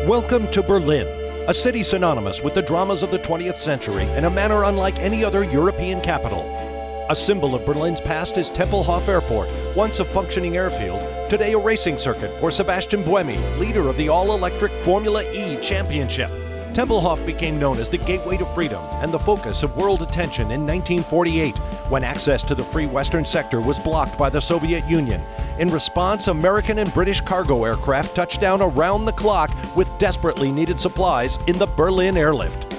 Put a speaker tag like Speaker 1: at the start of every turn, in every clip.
Speaker 1: Welcome to Berlin, a city synonymous with the dramas of the 20th century in a manner unlike any other European capital. A symbol of Berlin's past is Tempelhof Airport, once a functioning airfield, today a racing circuit for Sebastian Buemi, leader of the all-electric Formula E Championship. Tempelhof became known as the gateway to freedom and the focus of world attention in 1948, when access to the free western sector was blocked by the Soviet Union. In response, American and British cargo aircraft touched down around the clock with desperately needed supplies in the Berlin airlift.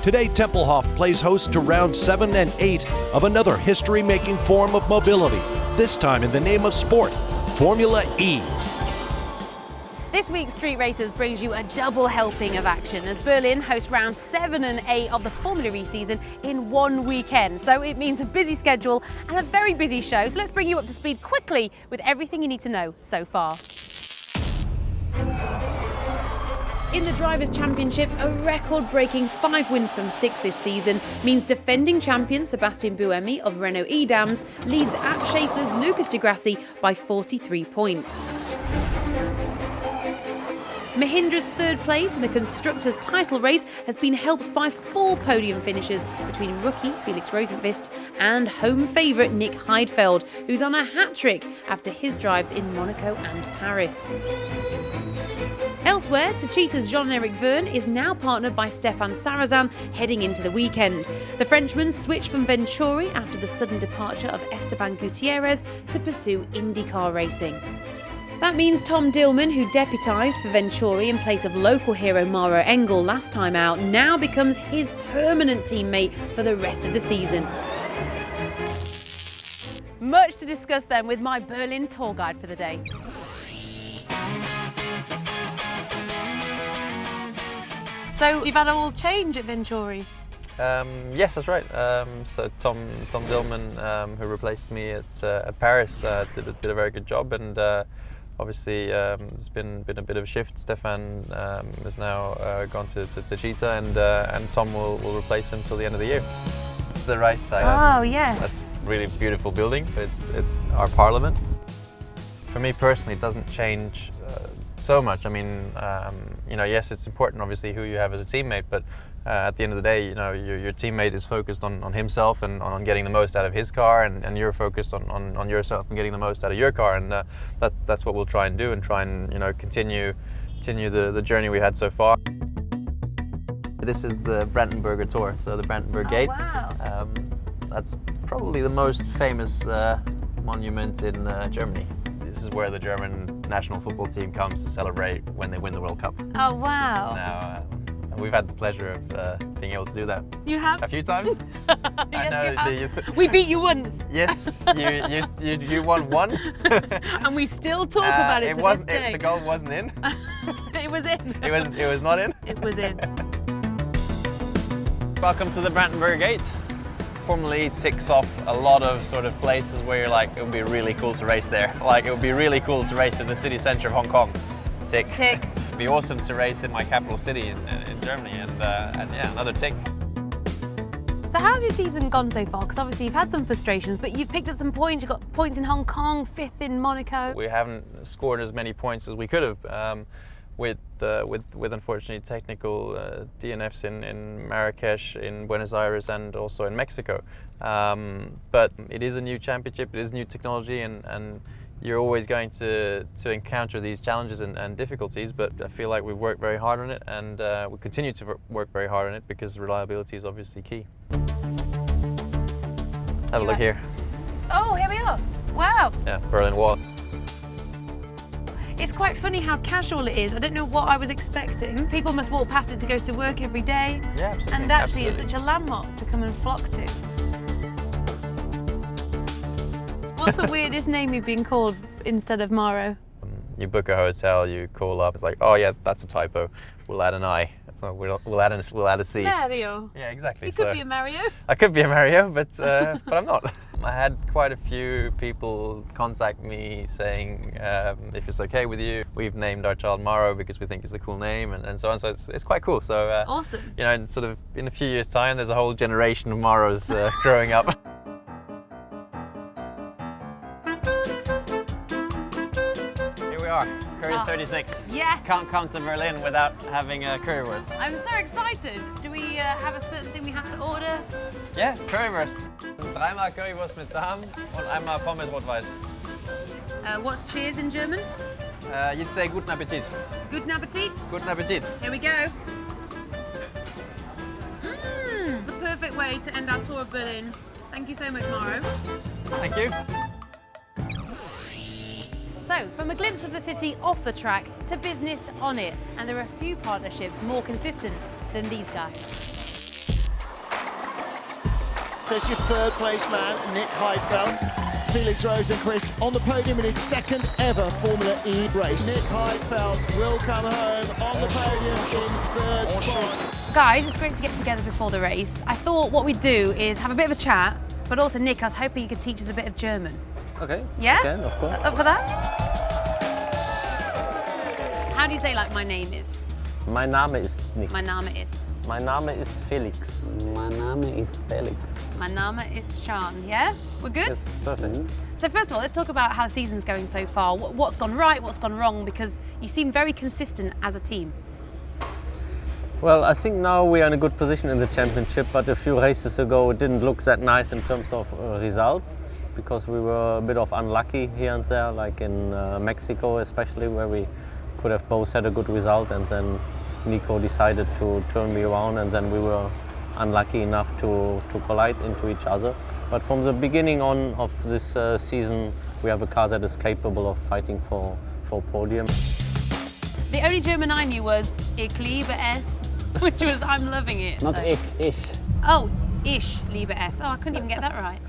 Speaker 1: Today, Tempelhof plays host to round 7 and 8 of another history-making form of mobility, this time in the name of sport, Formula E.
Speaker 2: This week's Street Racers brings you a double helping of action as Berlin hosts rounds 7 and 8 of the Formula E season in one weekend. So it means a busy schedule and a very busy show. So let's bring you up to speed quickly with everything you need to know so far. In the Drivers' Championship, a record-breaking 5 wins from 6 this season means defending champion Sebastian Buemi of Renault Edams leads Abt Schaeffler's Lucas di Grassi by 43 points. Mahindra's 3rd place in the Constructors' title race has been helped by 4 podium finishes between rookie FELIX ROSENQVIST and home favourite Nick Heidfeld, who's on a hat-trick after his drives in Monaco and Paris. Elsewhere, Techeetah's Jean-Eric Vergne is now partnered by Stefan Sarrazin heading into the weekend. The Frenchman switched from Venturi after the sudden departure of Esteban Gutierrez to pursue IndyCar racing. That means Tom Dillman, who deputised for Venturi in place of local hero Maro Engel last time out, now becomes his permanent teammate for the rest of the season. Much to discuss then with my Berlin tour guide for the day. So you've had a little change at Venturi?
Speaker 3: Yes, that's right. So Tom Dillman, who replaced me at Paris, did a very good job, and obviously there's been a bit of a shift. Stefan has now gone to Techeetah, and Tom will replace him till the end of the year. It's the Reichstag.
Speaker 2: Oh yeah.
Speaker 3: That's a really beautiful building. It's our parliament. For me personally, it doesn't change so much. I mean, yes, it's important obviously who you have as a teammate, but at the end of the day, your teammate is focused on himself and on getting the most out of his car, and you're focused on yourself and getting the most out of your car, and that's what we'll try and do, and try and continue the journey we had so far. This is the Brandenburger Tor, so the Brandenburg Gate.
Speaker 2: Wow.
Speaker 3: That's probably the most famous monument in Germany. This is where the German national football team comes to celebrate when they win the World Cup.
Speaker 2: Oh wow.
Speaker 3: Now, we've had the pleasure of being able to do that.
Speaker 2: You have?
Speaker 3: A few times.
Speaker 2: Yes, you have. We beat you once.
Speaker 3: Yes, you won one.
Speaker 2: And we still talk about it to this day.
Speaker 3: The goal wasn't in.
Speaker 2: It was in.
Speaker 3: It was not in.
Speaker 2: It was in.
Speaker 3: Welcome to the Brandenburg Gate. Formula E ticks off a lot of sort of places where you're like, it would be really cool to race there. Like, it would be really cool to race in the city centre of Hong Kong. Tick.
Speaker 2: Tick.
Speaker 3: It'd be awesome to race in my capital city in Germany, and yeah, another tick.
Speaker 2: So how's your season gone so far? Because obviously you've had some frustrations, but you've picked up some points. You've got points in Hong Kong, 5th in Monaco.
Speaker 3: We haven't scored as many points as we could have. With unfortunately technical DNFs in Marrakesh, in Buenos Aires, and also in Mexico. But it is a new championship, it is new technology, and you're always going to encounter these challenges and difficulties, but I feel like we've worked very hard on it, and we continue to work very hard on it because reliability is obviously key. Have a look here.
Speaker 2: Oh, here we are. Wow.
Speaker 3: Yeah, Berlin Wall.
Speaker 2: It's quite funny how casual it is. I don't know what I was expecting. People must walk past it to go to work every day.
Speaker 3: Yeah, absolutely.
Speaker 2: And actually it's such a landmark to come and flock to. What's the weirdest name you've been called instead of Maro?
Speaker 3: You book a hotel, you call up, it's like, oh yeah, that's a typo. We'll add an I. We'll add a C.
Speaker 2: Mario.
Speaker 3: Yeah, exactly.
Speaker 2: You could be a Mario.
Speaker 3: I could be a Mario, but I'm not. I had quite a few people contact me saying, if it's okay with you, we've named our child Maro because we think it's a cool name, and so on. So it's quite cool. So
Speaker 2: awesome.
Speaker 3: In sort of in a few years' time, there's a whole generation of Maros growing up. Here we are, Curry 36.
Speaker 2: Yes.
Speaker 3: Can't come to Berlin without having a currywurst.
Speaker 2: I'm so excited. Do we have a certain thing we have to order?
Speaker 3: Yeah, currywurst. 3-mal Currywurst mit Darm und einmal Pommes rot-weiß.
Speaker 2: What's cheers in German?
Speaker 3: You'd say guten Appetit.
Speaker 2: Guten Appetit.
Speaker 3: Guten Appetit.
Speaker 2: Here we go. The perfect way to end our tour of Berlin. Thank you so much, Maro.
Speaker 3: Thank you.
Speaker 2: So, from a glimpse of the city off the track to business on it, and there are a few partnerships more consistent than these guys.
Speaker 4: There's your third place man, Nick Heidfeld. FELIX ROSENQVIST on the podium in his second ever Formula E race. Nick Heidfeld will come home on the podium in third spot.
Speaker 2: Guys, it's great to get together before the race. I thought what we'd do is have a bit of a chat, but also Nick, I was hoping you could teach us a bit of German.
Speaker 5: Okay.
Speaker 2: Yeah?
Speaker 5: Can, of course.
Speaker 2: Up for that? How do you say like my name is?
Speaker 5: Mein Name ist Nick.
Speaker 2: Mein Name ist.
Speaker 5: Mein Name ist Felix.
Speaker 6: Mein Name ist Felix.
Speaker 2: Mein Name ist Sean. Yeah? We're good?
Speaker 5: Yes, perfect.
Speaker 2: So first of all, let's talk about how the season's going so far. What's gone right, what's gone wrong, because you seem very consistent as a team.
Speaker 5: Well, I think now we are in a good position in the championship, but a few races ago it didn't look that nice in terms of result, because we were a bit of unlucky here and there, like in Mexico especially, where we could have both had a good result, and then Nico decided to turn me around, and then we were unlucky enough to collide into each other. But from the beginning on of this season, we have a car that is capable of fighting for podium.
Speaker 2: The only German I knew was Ich liebe es, which was I'm loving it.
Speaker 6: Not
Speaker 2: so.
Speaker 6: ich.
Speaker 2: Oh, ich liebe es. Oh, I couldn't even get that right.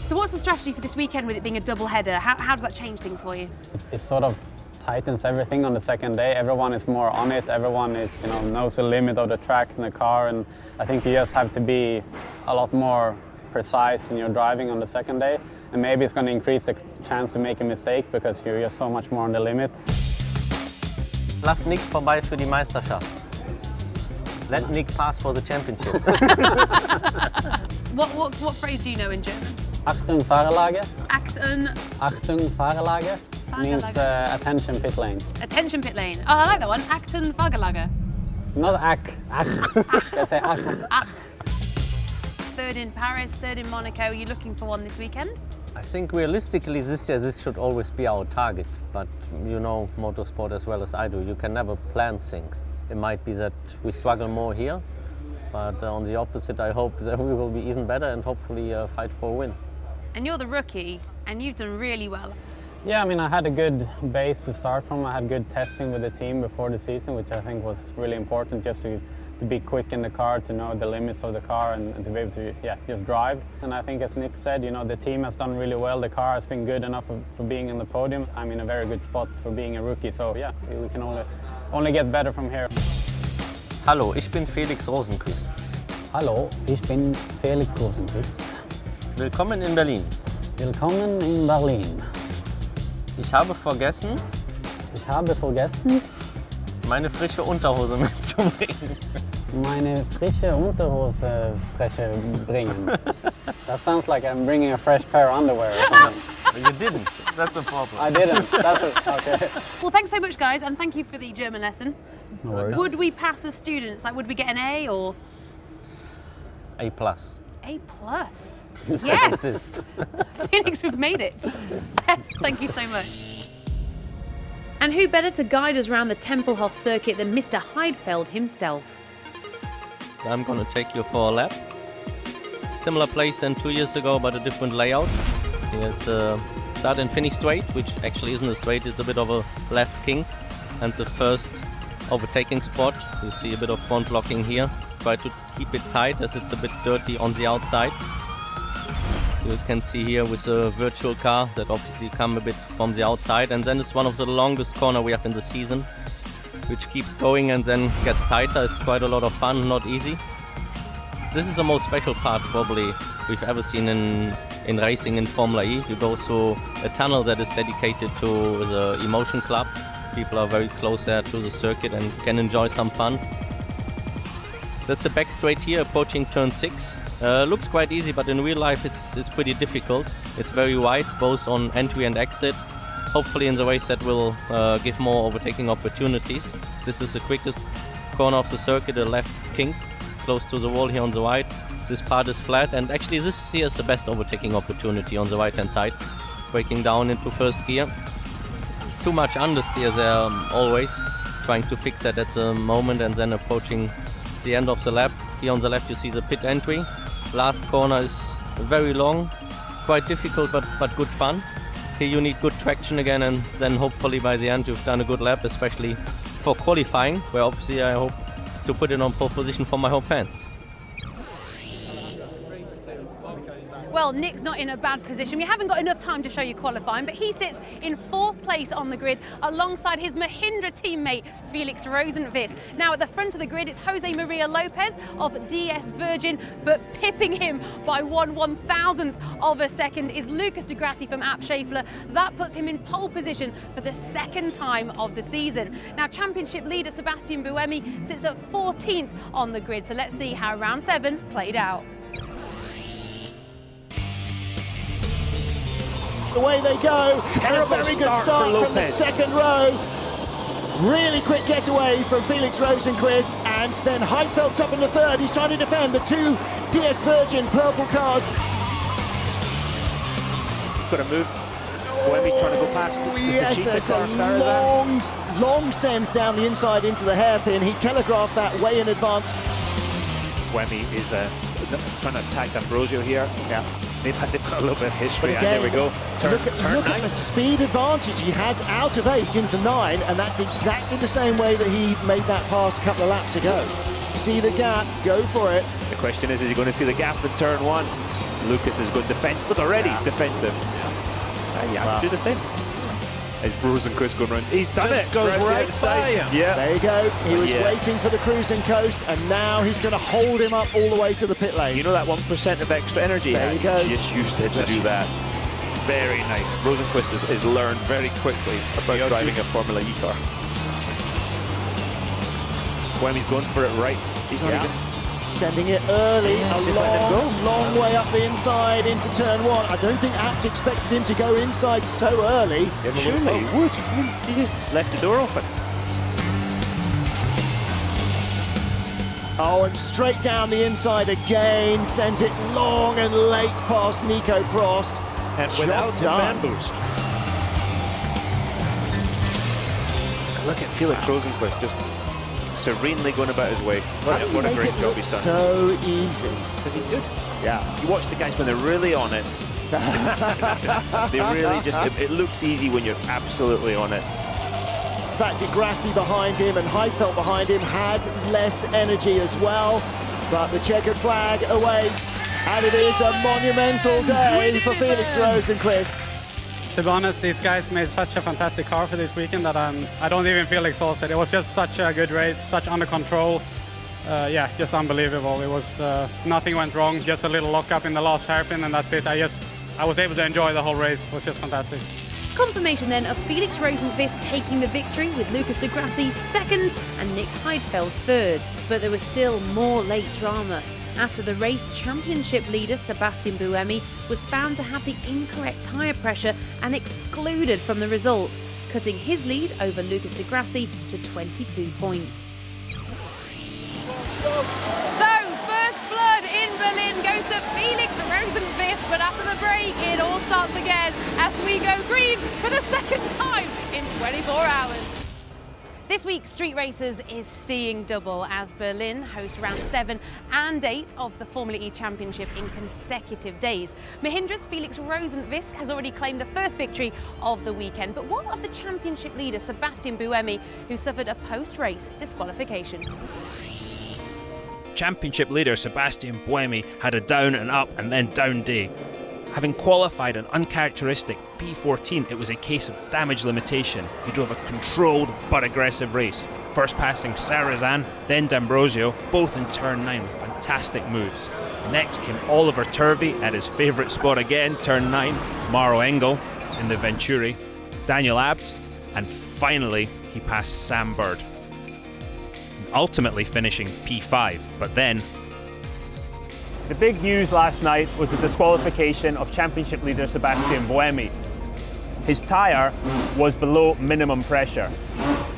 Speaker 2: So what's the strategy for this weekend with it being a double header? How does that change things for you?
Speaker 6: It sort of tightens everything on the second day. Everyone is more on it. Everyone is, knows the limit of the track and the car, and I think you just have to be a lot more precise in your driving on the second day. And maybe it's going to increase the chance to make a mistake because you're just so much more on the limit.
Speaker 5: Lass Nick vorbei für die Meisterschaft. Let Nick pass for the championship.
Speaker 2: What phrase do you know in German?
Speaker 6: Achtung Fahrerlage.
Speaker 2: Achtung
Speaker 6: Fahrerlage means attention pit lane.
Speaker 2: Attention pit lane. Oh, I like that one. Achtung Fahrerlage.
Speaker 6: Not ach. They say ach.
Speaker 2: Ach. Third in Paris, third in Monaco. Are you looking for one this weekend?
Speaker 5: I think realistically this year this should always be our target, but you know motorsport as well as I do, you can never plan things. It might be that we struggle more here, but on the opposite I hope that we will be even better and hopefully fight for a win.
Speaker 2: And you're the rookie, and you've done really well.
Speaker 6: Yeah, I mean, I had a good base to start from. I had good testing with the team before the season, which I think was really important, just to be quick in the car, to know the limits of the car, and to be able to just drive. And I think, as Nick said, the team has done really well. The car has been good enough for being in the podium. I'm in a very good spot for being a rookie, so yeah, we can only get better from here.
Speaker 5: Hallo, ich bin FELIX ROSENQVIST.
Speaker 6: Hallo, ich bin FELIX ROSENQVIST.
Speaker 5: Willkommen in Berlin.
Speaker 6: Willkommen in Berlin.
Speaker 5: Ich habe vergessen, meine frische Unterhose mitzubringen.
Speaker 6: Meine frische Unterhose bringen. That sounds like I'm bringing a fresh pair of underwear or something.
Speaker 5: You didn't. That's a problem.
Speaker 6: I didn't. That's it. Okay.
Speaker 2: Well, thanks so much, guys, and thank you for the German lesson.
Speaker 6: No worries.
Speaker 2: Would we pass as students? Like, would we get an A or?
Speaker 5: A+.
Speaker 2: A+. Yes. FELIX, we've made it. Yes, thank you so much. And who better to guide us around the Tempelhof circuit than Mr. Heidfeld himself?
Speaker 5: I'm going to take you for a lap. Similar place than 2 years ago, but a different layout. Here's start and finish straight, which actually isn't a straight, it's a bit of a left kink. And the first overtaking spot, you see a bit of front locking here. Try to keep it tight as it's a bit dirty on the outside. You can see here with a virtual car that obviously come a bit from the outside, and then it's one of the longest corner we have in the season, which keeps going and then gets tighter. It's quite a lot of fun, not easy. This is the most special part probably we've ever seen in racing in Formula E. You go through a tunnel that is dedicated to the Emotion Club. People are very close there to the circuit and can enjoy some fun. That's a back straight here, approaching turn 6. Looks quite easy, but in real life it's pretty difficult. It's very wide, both on entry and exit. hopefully in the race that will give more overtaking opportunities. This is the quickest corner of the circuit, the left kink, close to the wall here on the right. This part is flat, and actually this here is the best overtaking opportunity on the right hand side. Braking down into first gear. Too much understeer there always. Trying to fix that at the moment and then approaching the end of the lap. Here on the left you see the pit entry. Last corner is very long, quite difficult but good fun. Here you need good traction again, and then hopefully by the end you've done a good lap, especially for qualifying, where obviously I hope to put it on pole position for my home fans.
Speaker 2: Well, Nick's not in a bad position. We haven't got enough time to show you qualifying, but he sits in 4th place on the grid alongside his Mahindra teammate, FELIX ROSENQVIST. Now at the front of the grid, it's Jose Maria Lopez of DS Virgin, but pipping him by 1/1000th of a second is Lucas de Grassi from Abt Scheffler. That puts him in pole position for the 2nd time of the season. Now championship leader Sebastian Buemi sits at 14th on the grid, so let's see how round 7 played out.
Speaker 4: Away they go, and a very good start from the 2nd row. Really quick getaway from FELIX ROSENQVIST, and then Heidfeld's up in the 3rd. He's trying to defend the 2 DS Virgin purple cars.
Speaker 7: Got to move. Buemi's trying to go past the
Speaker 4: Yes, it's a long send down the inside into the hairpin. He telegraphed that way in advance.
Speaker 7: Buemi is trying to attack D'Ambrosio here. Yeah. They've got a little bit of history,
Speaker 4: But again,
Speaker 7: and there we go.
Speaker 4: Look at the speed advantage he has out of 8 into 9, and that's exactly the same way that he made that pass a couple of laps ago. See the gap, go for it.
Speaker 7: The question is he going to see the gap in turn 1? Lucas is going defensive. Look, already defensive. Yeah, do the same. As ROSENQVIST going round, he's done it.
Speaker 1: Goes right by him.
Speaker 7: Yeah.
Speaker 4: There you go. He was waiting for the cruising coast, and now he's going to hold him up all the way to the pit lane.
Speaker 7: You know that 1% of extra energy?
Speaker 4: There you go.
Speaker 7: Just used it to do that. Very nice. ROSENQVIST is learned very quickly about driving a Formula E car. Buemi's going for it right. He's not even
Speaker 4: sending it early,
Speaker 7: just
Speaker 4: a
Speaker 7: letting him go.
Speaker 4: long way up the inside into turn 1. I don't think Abt expected him to go inside so early.
Speaker 7: Surely he would. I mean, he just left the door open.
Speaker 4: Oh, and straight down the inside again, sends it long and late past Nico Prost.
Speaker 1: And without the fan boost.
Speaker 7: Look at FELIX ROSENQVIST just serenely going about his way. What a great job he's done.
Speaker 4: So easy.
Speaker 7: Because he's good. Yeah. You watch the guys when they're really on it. They really just, it looks easy when you're absolutely on it.
Speaker 4: In fact, de Grassi behind him and Heidfeld behind him had less energy as well. But the checkered flag awaits, and it is a monumental day for FELIX ROSENQVIST.
Speaker 6: To be honest, these guys made such a fantastic car for this weekend that I don't even feel exhausted. It was just such a good race, such under control. Yeah, just unbelievable. It was nothing went wrong, just a little lockup in the last hairpin, and that's it. I was able to enjoy the whole race. It was just fantastic.
Speaker 2: Confirmation then of FELIX ROSENQVIST taking the victory with Lucas de Grassi 2nd and Nick Heidfeld 3rd. But there was still more late drama. After the race, championship leader Sebastian Buemi was found to have the incorrect tyre pressure and excluded from the results, cutting his lead over Lucas de Grassi to 22 points. So, first blood in Berlin goes to FELIX ROSENQVIST, but after the break, it all starts again as we go green for the 2nd time in 24 hours. This week, Street Racers is seeing double as Berlin hosts round 7 and 8 of the Formula E Championship in consecutive days. Mahindra's FELIX ROSENQVIST has already claimed the first victory of the weekend, but what of the championship leader Sebastian Buemi, who suffered a post-race disqualification?
Speaker 8: Championship leader Sebastian Buemi had a down and up and then down day. Having qualified an uncharacteristic P14, it was a case of damage limitation. He drove a controlled but aggressive race, first passing Sarrazin, then D'Ambrosio, both in turn 9 with fantastic moves. Next came Oliver Turvey at his favourite spot again, turn 9, Maro Engel in the Venturi, Daniel Abt, and finally he passed Sam Bird, ultimately finishing P5, but then
Speaker 9: the big news last night was the disqualification of championship leader Sebastian Buemi.
Speaker 7: his tyre was below minimum pressure.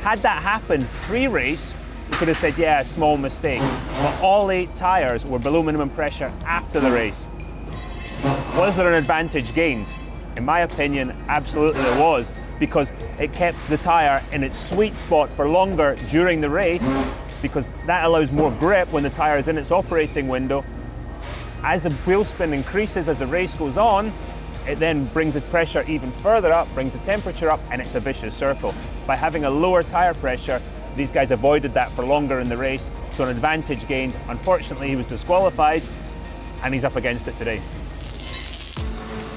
Speaker 7: Had that happened pre-race, you could have said, yeah, a small mistake. But all 8 tyres were below minimum pressure after the race. Was there an advantage gained? In my opinion, absolutely there was, because it kept the tyre in its sweet spot for longer during the race, because that allows more grip when the tyre is in its operating window. As the wheel spin increases as the race goes on, it then brings the pressure even further up, brings the temperature up, and it's a vicious circle. By having a lower tyre pressure, these guys avoided that for longer in the race, so an advantage gained. Unfortunately, he was disqualified, and he's up against it today.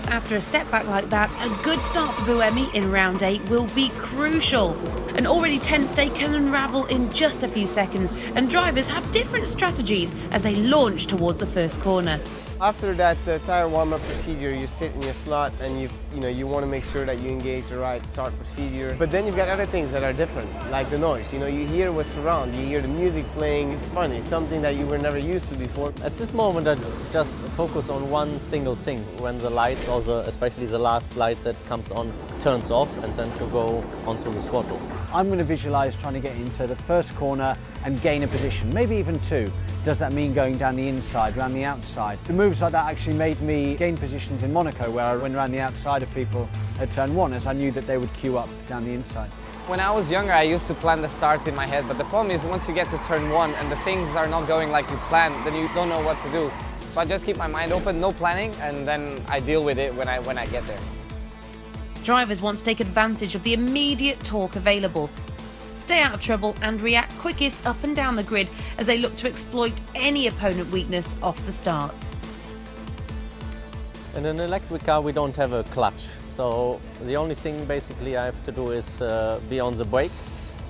Speaker 2: After a setback like that, a good start for Buemi in round 8 will be crucial. An already tense day can unravel in just a few seconds, and drivers have different strategies as they launch towards the first corner.
Speaker 10: After that tire warm-up procedure, you sit in your slot and you want to make sure that you engage the right start procedure. But then you've got other things that are different, like the noise. You hear what's around, you hear the music playing. It's fun. It's something that you were never used to before.
Speaker 5: At this moment, I just focus on one single thing. When the lights, also especially the last light that comes on, turns off, and then to go onto the throttle.
Speaker 11: I'm going to visualise trying to get into the first corner and gain a position, maybe even 2. Does that mean going down the inside, around the outside? The moves like that actually made me gain positions in Monaco, where I went around the outside of people at turn 1, as I knew that they would queue up down the inside.
Speaker 12: When I was younger, I used to plan the starts in my head, but the problem is once you get to turn 1 and the things are not going like you planned, then you don't know what to do. So I just keep my mind open, no planning, and then I deal with it when I get there.
Speaker 2: Drivers want to take advantage of the immediate torque available, stay out of trouble and react quickest up and down the grid as they look to exploit any opponent weakness off the start.
Speaker 5: In an electric car we don't have a clutch, so the only thing basically I have to do is be on the brake,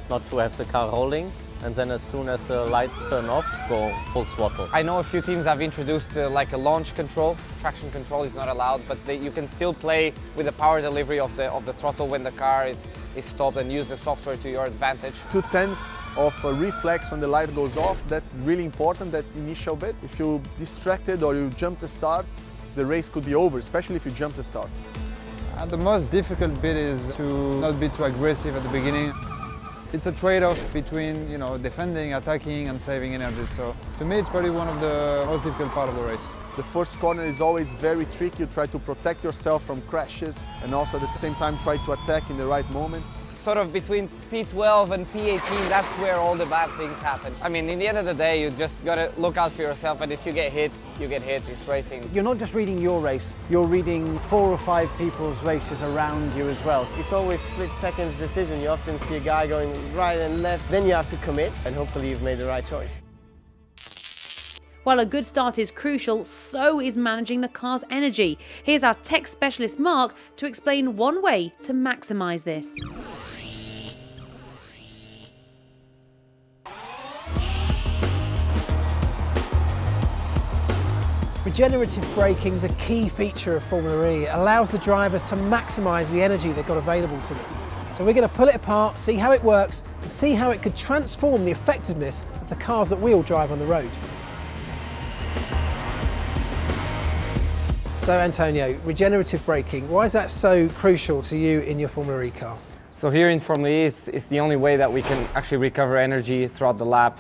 Speaker 5: not to have the car rolling, and then as soon as the lights turn off, go full throttle.
Speaker 12: I know a few teams have introduced like a launch control. Traction control is not allowed, but you can still play with the power delivery of the throttle when the car is stopped and use the software to your advantage.
Speaker 13: 2/10 of a reflex when the light goes off, that's really important, that initial bit. If you're distracted or you jump the start, the race could be over, especially if you jump the start.
Speaker 14: The most difficult bit is to not be too aggressive at the beginning. It's a trade-off between, defending, attacking and saving energy. So to me, it's probably one of the most difficult part of the race.
Speaker 13: The first corner is always very tricky. You try to protect yourself from crashes and also at the same time try to attack in the right moment.
Speaker 12: Sort of between P12 and P18, that's where all the bad things happen. I mean, in the end of the day, you just gotta look out for yourself, and if you get hit, you get hit. It's racing.
Speaker 11: You're not just reading your race, you're reading 4 or 5 people's races around you as well.
Speaker 10: It's always split seconds decision. You often see a guy going right and left, then you have to commit, and hopefully you've made the right choice.
Speaker 2: While a good start is crucial, so is managing the car's energy. Here's our tech specialist Mark to explain one way to maximise this.
Speaker 15: Regenerative braking is a key feature of Formula E. It allows the drivers to maximise the energy they've got available to them. So we're going to pull it apart, see how it works, and see how it could transform the effectiveness of the cars that we all drive on the road. So Antonio, regenerative braking, why is that so crucial to you in your Formula E car?
Speaker 16: So here in Formula E, it's the only way that we can actually recover energy throughout the lap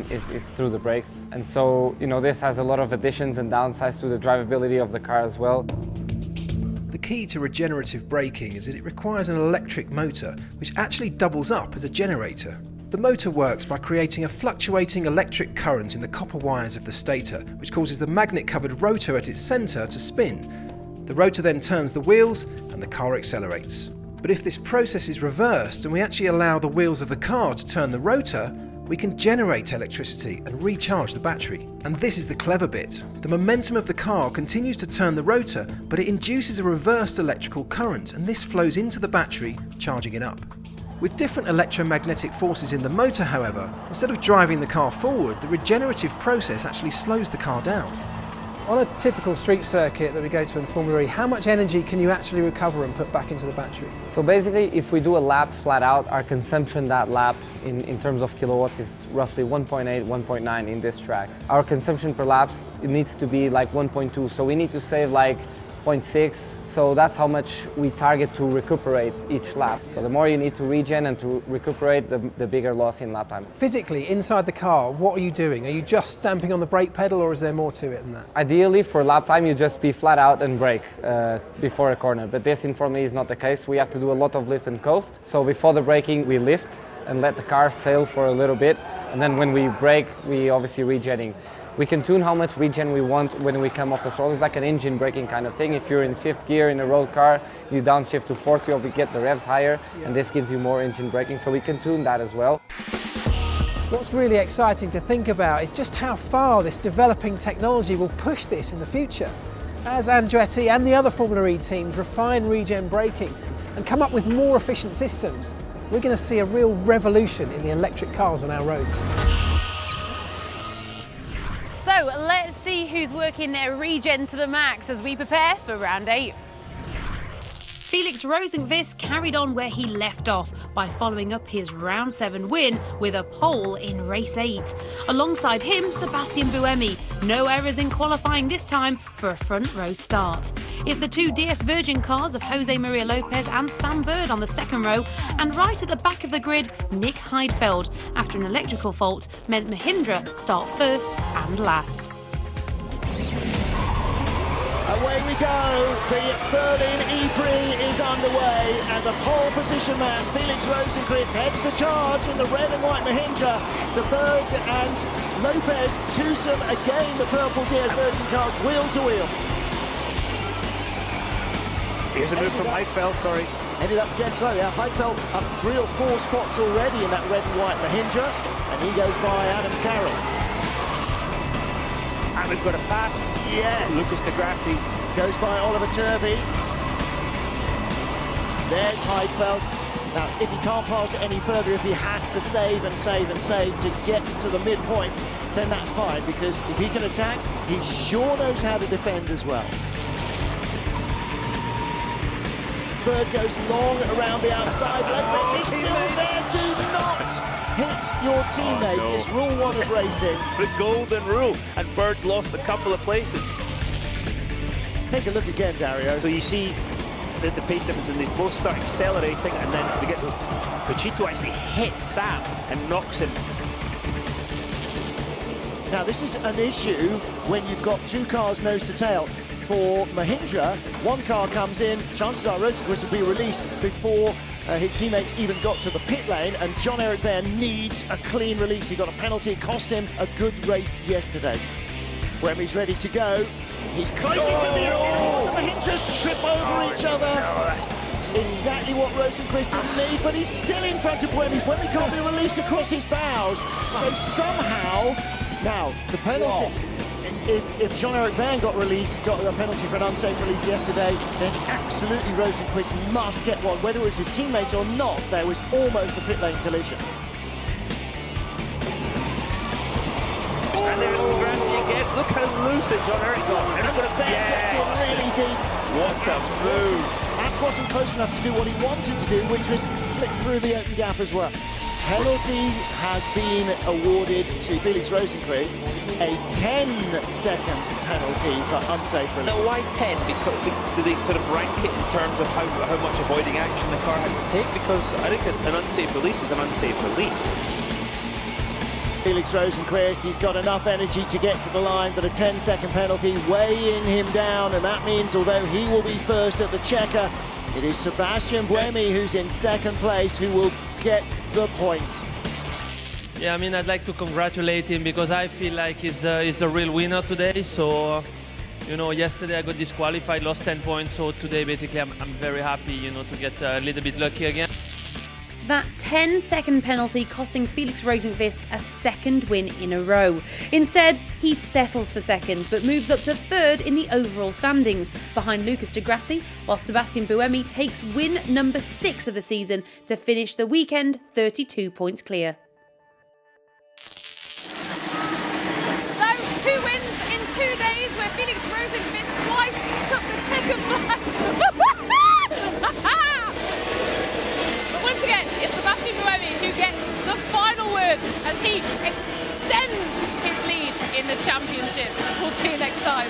Speaker 16: is through the brakes. And so, this has a lot of additions and downsides to the drivability of the car as well.
Speaker 15: The key to regenerative braking is that it requires an electric motor, which actually doubles up as a generator. The motor works by creating a fluctuating electric current in the copper wires of the stator, which causes the magnet-covered rotor at its centre to spin. The rotor then turns the wheels and the car accelerates. But if this process is reversed and we actually allow the wheels of the car to turn the rotor, we can generate electricity and recharge the battery. And this is the clever bit. The momentum of the car continues to turn the rotor, but it induces a reversed electrical current, and this flows into the battery, charging it up. With different electromagnetic forces in the motor, however, instead of driving the car forward, the regenerative process actually slows the car down. On a typical street circuit that we go to in Formula E, how much energy can you actually recover and put back into the battery?
Speaker 16: So basically, if we do a lap flat out, our consumption that lap in terms of kilowatts is roughly 1.8, 1.9 in this track. Our consumption per lap, it needs to be like 1.2, so we need to save like 0.6. So that's how much we target to recuperate each lap. So the more you need to regen and to recuperate, the bigger loss in lap time.
Speaker 15: Physically, inside the car, what are you doing? Are you just stamping on the brake pedal, or is there more to it than that?
Speaker 16: Ideally, for lap time, you just be flat out and brake before a corner. But this, in Formula E, is not the case. We have to do a lot of lift and coast. So before the braking, we lift and let the car sail for a little bit. And then when we brake, we obviously regenning. We can tune how much regen we want when we come off the throttle. It's like an engine braking kind of thing. If you're in 5th gear in a road car, you downshift to 4th gear, we get the revs higher, and this gives you more engine braking, so we can tune that as well.
Speaker 15: What's really exciting to think about is just how far this developing technology will push this in the future. As Andretti and the other Formula E teams refine regen braking and come up with more efficient systems, we're going to see a real revolution in the electric cars on our roads.
Speaker 2: So let's see who's working their regen to the max as we prepare for round 8. FELIX ROSENQVIST carried on where he left off by following up his round 7 win with a pole in race 8. Alongside him, Sebastian Buemi. No errors in qualifying this time for a front row start. It's the 2 DS Virgin cars of Jose Maria Lopez and Sam Bird on the 2nd row, and right at the back of the grid, Nick Heidfeld, after an electrical fault meant Mahindra start first and last.
Speaker 4: Away we go, the Berlin E-Prix is underway, and the pole position man, FELIX ROSENQVIST, heads the charge in the red and white Mahindra. The Berg and Lopez twosome again, the purple DS Virgin cars, wheel to wheel.
Speaker 7: Here's a move from Heidfeld, sorry.
Speaker 4: Ended up dead slow, yeah. Heidfeld up 3 or 4 spots already in that red and white Mahindra, and he goes by Adam Carroll.
Speaker 7: And we've got a pass.
Speaker 4: Yes.
Speaker 7: Lucas Di Grassi
Speaker 4: goes by Oliver Turvey. There's Heidfeld. Now, if he can't pass it any further, if he has to save and save and save to get to the midpoint, then that's fine, because if he can attack, he sure knows how to defend as well. Bird goes long around the outside. Lopez is still there. Do not hit your teammate. It's rule 1 of racing.
Speaker 17: The golden rule. And Bird's lost a couple of places.
Speaker 4: Take a look again, Dario.
Speaker 7: So you see the pace difference, and they both start accelerating, and then we get Pucito actually hits Sam and knocks him.
Speaker 4: Now, this is an issue when you've got 2 cars nose to tail. For Mahindra, 1 car comes in, chances are ROSENQVIST will be released before his teammates even got to the pit lane, and Jean-Eric Verne needs a clean release. He got a penalty, it cost him a good race yesterday. Buemi's ready to go. He's closest to the end. The Mahindras trip over each other. Exactly what ROSENQVIST didn't need, but he's still in front of Buemi. Buemi can't be released across his bows. So somehow, now, the penalty... If Jean-Eric Verne got a penalty for an unsafe release yesterday, then absolutely ROSENQVIST must get one. Whether it was his teammate or not, there was almost a pit lane collision.
Speaker 17: And there's Di Grassi again. Look how loose it Jean-Eric got.
Speaker 4: And Verne gets in really deep.
Speaker 17: What a move.
Speaker 4: That wasn't close enough to do what he wanted to do, which was slip through the open gap as well. Penalty has been awarded to FELIX ROSENQVIST, a 10-second penalty for unsafe release.
Speaker 17: Now, why 10? Because do they sort of rank it in terms of how much avoiding action the car had to take? Because I think an unsafe release is an unsafe release.
Speaker 4: FELIX ROSENQVIST, he's got enough energy to get to the line, but a 10-second penalty weighing him down, and that means although he will be first at the checker, it is Sebastian Buemi who's in 2nd place who will get the points.
Speaker 18: Yeah, I mean, I'd like to congratulate him because I feel like he's the real winner today. So, you know, yesterday I got disqualified, lost 10 points. So today, basically, I'm very happy, you know, to get a little bit lucky again.
Speaker 2: That 10-second penalty costing FELIX ROSENQVIST a 2nd win in a row. Instead, he settles for 2nd, but moves up to 3rd in the overall standings, behind Lucas Di Grassi, while Sebastian Buemi takes win number 6 of the season to finish the weekend 32 points clear.
Speaker 19: So, 2 wins in 2 days, where FELIX ROSENQVIST twice took the checker flag. Once again, it's Sebastian Buemi who gets the final word as he extends his lead in the championship. We'll see you next time.